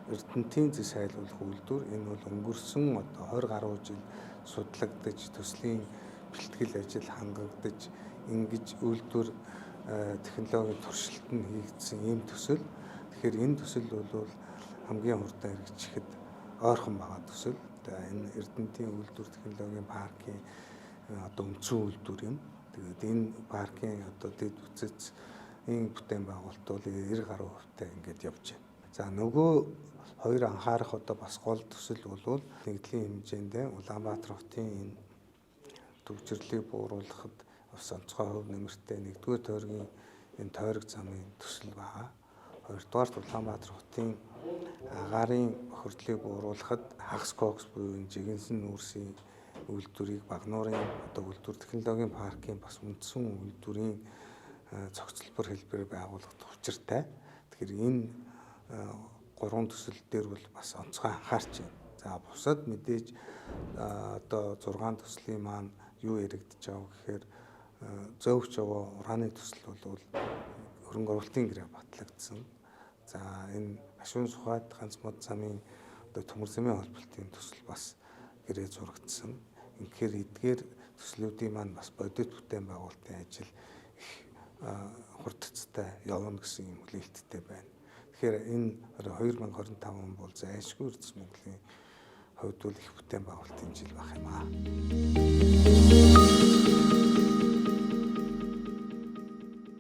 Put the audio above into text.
Эрдэнэтийн зэс сайлуулах үйлдвэр энэ бол өнгөрсөн одоо 20 гаруй жил судлагдаж, төслийн бэлтгэл ажил хангагдаж, ингэж үйлдвэр технологийн туршилт нь хийгдсэн ийм төсөл. Тэгэхээр энэ төсөл бол хамгийн хурдан хэрэгжихэд ойрхон байгаа төсөл. Энэ Эрдэнэтийн үйлдвэр технологийн паркийн одоо үндсэн үйлдвэр юм. Тэгээд энэ паркийн одоо дэд үтцийн бүтээн байгуулалт бол 90 гаруй хувьтай ингэж явж байна. За нөгөө хоёр анхаарах одоо бас гол төсөл бол нэгдлийн хэмжээнд Улаанбаатар хотын энэ төвчрлийг бууруулахад бас онцгой хөв нэмэртэй нэгдүгээр тойргийн энэ тойрог замын төсөл байгаа. Хоёрдугаарт Улаанбаатар хотын агаарын бохирдлыг бууруулахад хагас кокс буюу жигэнсэн нүүрсийн үйлдвэрийг Багнуурын одоо үйлдвэр технологийн паркийн бас үндсэн үйлдвэрийн цогцлбор хэлбэрээр байгуулагдах учиртай. Тэгэхээр энэ гурван төсөл дээр бол бас онцгой анхаарч байна. За бусад мэдээж одоо 6 төслийн маань юу яригдж байгаа гэхээр зөөвч яваа ураны төсөл бол хөрөнгө оруулалтын гэрээ батлагдсан. За энэ Ашуун Сухайд ганц мод замын одоо төмөр замын холболтын төсөл бас гэрээ зурагдсан. Тэгэхээр эдгээр төслүүдийн маань бас бодит бүтээн байгуулалтын ажил их хурдцтай явна гэсэн юм хүлээлттэй байна. Тэгэхээр энэ 2025 он бол зайлшгүй эрдэс Монголын хувьд бол их бүтээн байгуулалтын жил байх юм аа.